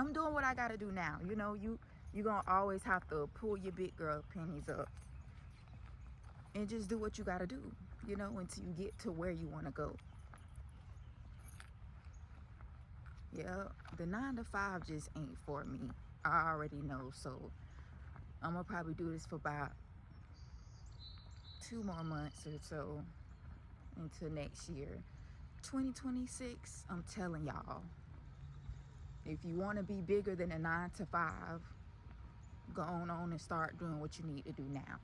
I'm doing what I gotta do now. You know, you gonna always have to pull your big girl panties up and just do what you gotta do, you know, until you get to where you want to go. Yeah, the 9 to 5 just ain't for me. I already know. So I'm gonna probably do this for about 2 more months or so until next year, 2026. I'm telling y'all, if you want to be bigger than a 9 to 5, go on and start doing what you need to do now.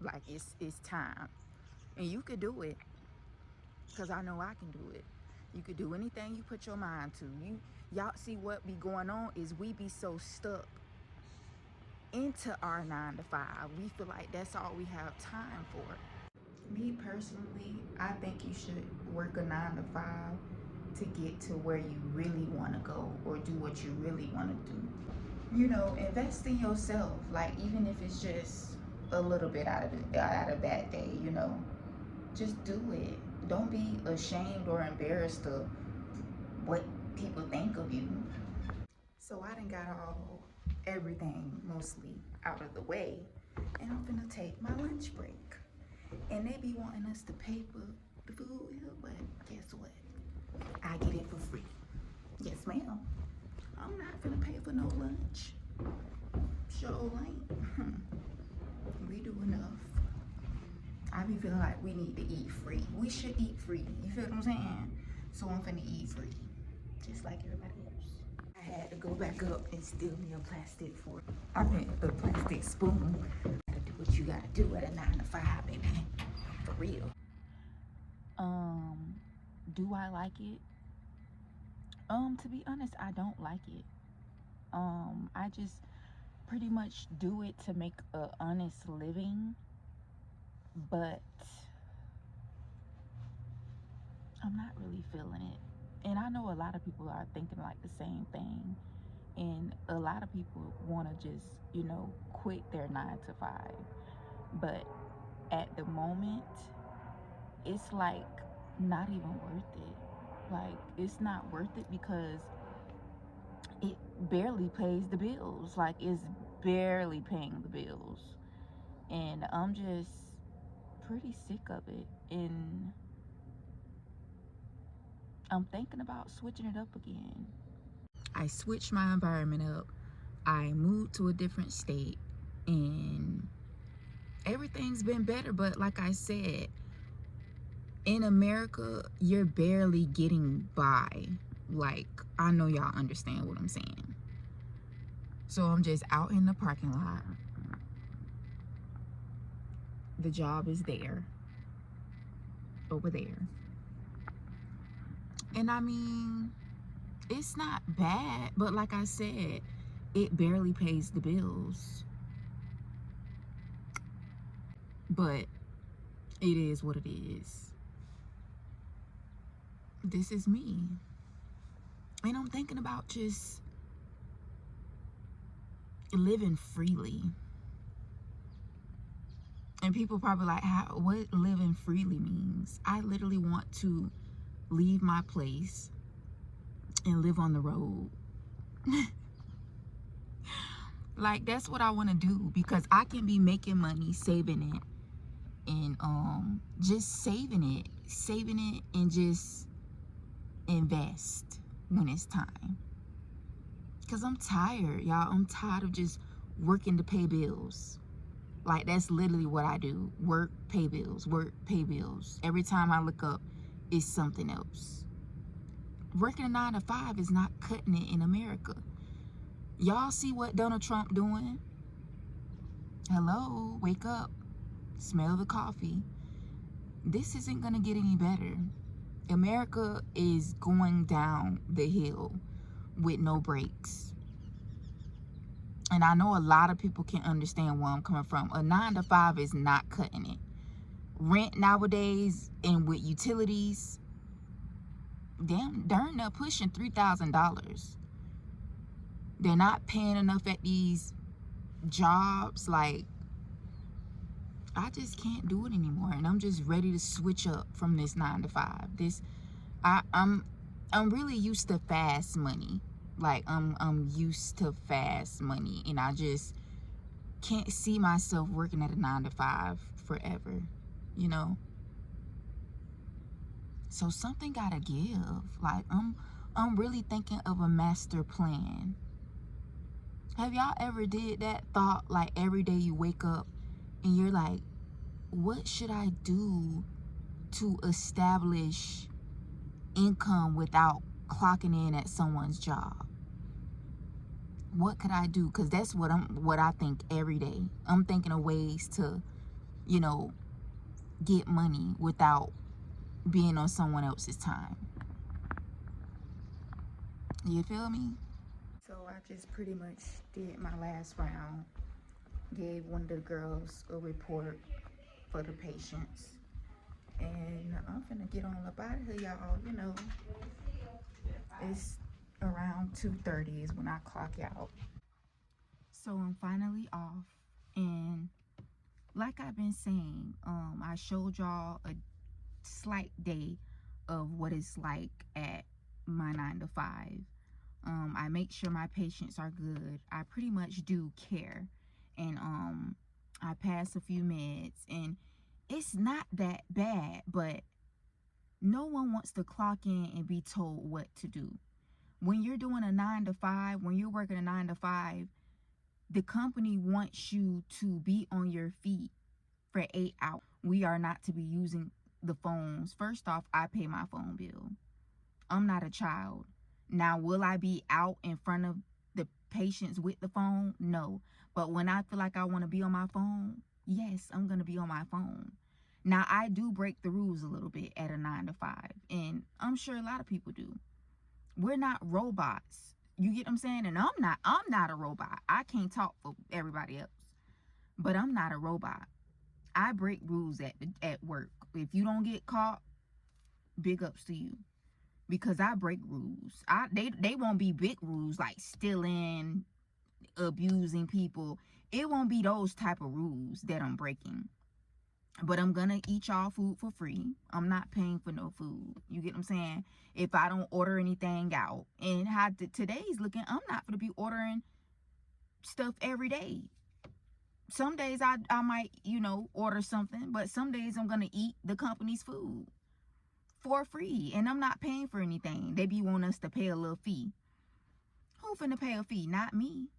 Like it's time, and you could do it, because I know I can do it. You could do anything you put your mind to. Y'all see what be going on is we be so stuck into our 9 to 5. We feel like that's all we have time for. Me personally, I think you should work a 9 to 5 to get to where you really want to go, or do what you really want to do. You know, invest in yourself. Like, even if it's just a little bit out of that day, you know, just do it. Don't be ashamed or embarrassed of what people think of you. So I done got everything mostly out of the way, and I'm gonna take my lunch break. And they be wanting us to pay for the food here, but guess what? I get it for free. Yes, ma'am. I'm not gonna pay for no lunch. Sure ain't. We do enough. I be feeling like we need to eat free. We should eat free. You feel what I'm saying? So I'm finna eat free, just like everybody else. I had to go back up and steal me a plastic fork. I mean, a plastic spoon. Gotta do what you gotta do at a 9 to 5, baby. For real. Do I like it? To be honest, I don't like it. I just pretty much do it to make a honest living, but I'm not really feeling it. And I know a lot of people are thinking like the same thing, and a lot of people want to just, you know, quit their 9 to 5, but at the moment it's like not even worth it. Like, it's not worth it because it barely pays the bills. Like, it's barely paying the bills, and I'm just pretty sick of it, and I'm thinking about switching it up again. I switched my environment up. I moved to a different state, and everything's been better. But like I said, in America, you're barely getting by. Like, I know y'all understand what I'm saying. So I'm just out in the parking lot. The job is there, over there. And I mean, it's not bad, but like I said, it barely pays the bills. But it is what it is. This is me. And I'm thinking about just living freely. And people probably like, what living freely means? I literally want to leave my place and live on the road. Like, that's what I want to do, because I can be making money, saving it, and just saving it and just invest when it's time. Because I'm tired, y'all. I'm tired of just working to pay bills. Like, that's literally what I do. Work, pay bills. Work, pay bills. Every time I look up, it's something else. Working a 9 to 5 is not cutting it in America. Y'all see what Donald Trump doing? Hello, wake up. Smell the coffee. This isn't gonna get any better. America is going down the hill with no brakes. And I know a lot of people can understand where I'm coming from. A 9 to 5 is not cutting it. Rent nowadays, and with utilities, darn near pushing $3,000. They're not paying enough at these jobs. Like, I just can't do it anymore, and I'm just ready to switch up from this 9 to 5. I'm really used to fast money. Like I'm used to fast money, and I just can't see myself working at a 9 to 5 forever, you know. So something gotta give. Like I'm really thinking of a master plan. Have y'all ever did that thought, like every day you wake up and you're like, what should I do to establish income without clocking in at someone's job? What could I do? Because that's what I think every day. I'm thinking of ways to, you know, get money without being on someone else's time. You feel me? So I just pretty much did my last round. Gave one of the girls a report for the patients. And I'm finna get on up out of here, y'all. You know, it's around 2:30 is when I clock out. So I'm finally off. And like I've been saying, I showed y'all a slight day of what it's like at my 9 to 5. I make sure my patients are good. I pretty much do care. And I pass a few meds, and it's not that bad, but no one wants to clock in and be told what to do. When you're doing a 9 to 5, when you're working a 9 to 5, the company wants you to be on your feet for 8 hours. We are not to be using the phones. First off, I pay my phone bill. I'm not a child. Now, will I be out in front of the patients with the phone? No. But when I feel like I want to be on my phone, yes, I'm going to be on my phone. Now, I do break the rules a little bit at a 9 to 5, and I'm sure a lot of people do. We're not robots. You get what I'm saying? And I'm not a robot. I can't talk for everybody else, but I'm not a robot. I break rules at work. If you don't get caught, big ups to you, because I break rules. They won't be big rules like stealing, abusing people. It won't be those type of rules that I'm breaking. But I'm gonna eat y'all food for free. I'm not paying for no food. You get what I'm saying? If I don't order anything out, and how today's looking, I'm not gonna be ordering stuff every day. Some days I might, you know, order something, but some days I'm gonna eat the company's food for free, and I'm not paying for anything. They be wanting us to pay a little fee. Who finna pay a fee? Not me.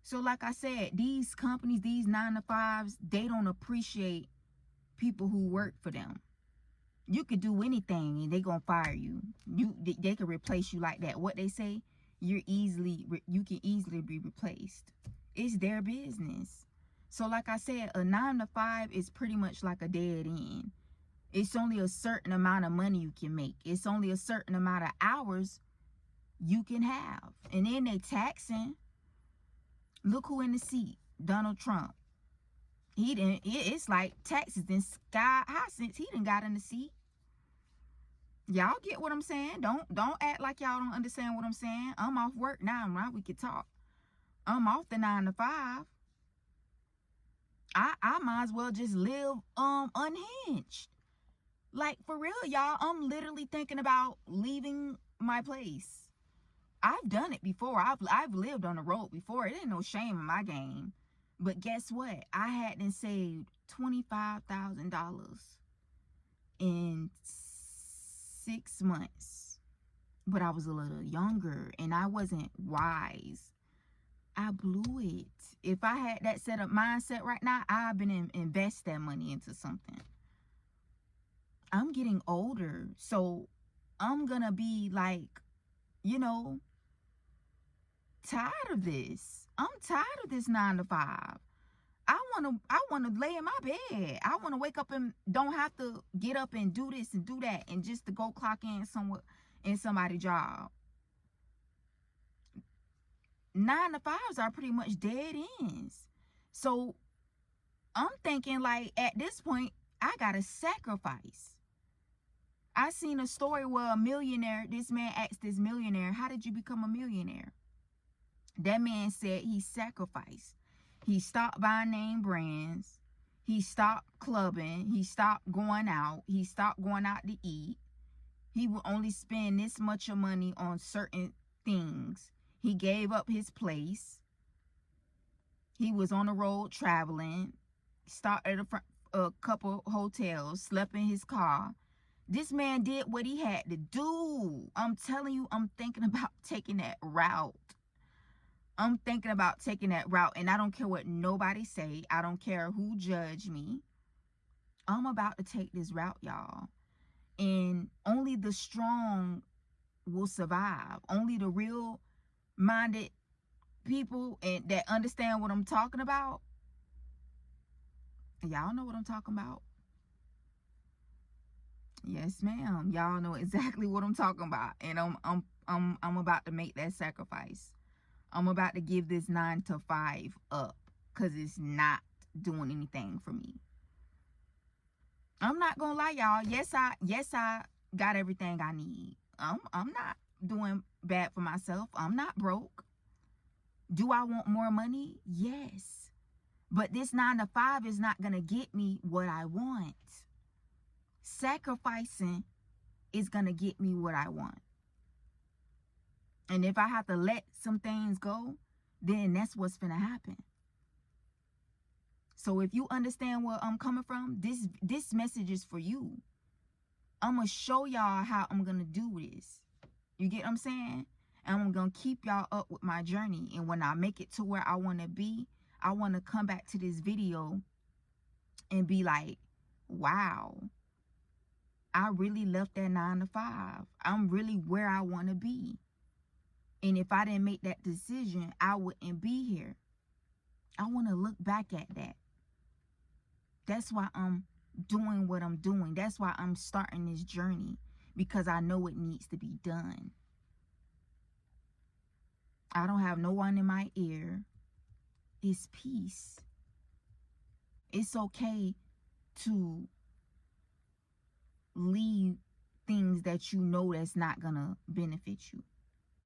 So like I said, these companies, these 9 to 5s, they don't appreciate people who work for them. You could do anything and they gonna fire you. They can replace you like that. What they say, you can easily be replaced. It's their business. So like I said, a 9 to 5 is pretty much like a dead end. It's only a certain amount of money you can make. It's only a certain amount of hours you can have. And then they taxing. Look who in the seat, Donald Trump. It's like taxes in sky high since he done got in the seat. Y'all get what I'm saying? Don't act like y'all don't understand what I'm saying. I'm off work now, right? We can talk. I'm off the 9 to 5. I might as well just live unhinged. Like, for real, y'all, I'm literally thinking about leaving my place. I've done it before. I've lived on the road before. It ain't no shame in my game. But guess what? I hadn't saved $25,000 in 6 months. But I was a little younger and I wasn't wise. I blew it. If I had that set up mindset right now, I've been invest that money into something. I'm getting older, so I'm gonna be like, you know, tired of this. I'm tired of this 9 to 5. I wanna lay in my bed. I wanna wake up and don't have to get up and do this and do that and just to go clock in somewhere in somebody's job. 9 to 5s are pretty much dead ends. So I'm thinking, like, at this point, I gotta sacrifice. I seen a story where a millionaire, this man asked this millionaire, how did you become a millionaire? That man said he sacrificed. He stopped buying name brands. He stopped clubbing. He stopped going out. He stopped going out to eat. He would only spend this much of money on certain things. He gave up his place. He was on the road traveling, stopped at a couple hotels, slept in his car. This man did what he had to do. I'm telling you, I'm thinking about taking that route. I'm thinking about taking that route, and I don't care what nobody say. I don't care who judge me. I'm about to take this route, y'all. And only the strong will survive. Only the real minded people and that understand what I'm talking about. Y'all know what I'm talking about. Yes, ma'am. Y'all know exactly what I'm talking about. And I'm about to make that sacrifice. I'm about to give this 9 to 5 up because it's not doing anything for me. I'm not gonna lie, y'all. Yes, I got everything I need. I'm not doing bad for myself. I'm not broke. Do I want more money? Yes. But this 9 to 5 is not gonna get me what I want. Sacrificing is gonna get me what I want. And if I have to let some things go, then that's what's gonna happen. So if you understand where I'm coming from, this message is for you. I'm gonna show y'all how I'm gonna do this. You get what I'm saying? And I'm gonna keep y'all up with my journey. And when I make it to where I wanna be, I wanna come back to this video and be like, wow, I really left that 9 to 5. I'm really where I wanna be. And if I didn't make that decision, I wouldn't be here. I wanna look back at that. That's why I'm doing what I'm doing. That's why I'm starting this journey, because I know it needs to be done. I don't have no one in my ear. It's peace. It's okay to leave things that you know that's not gonna benefit you.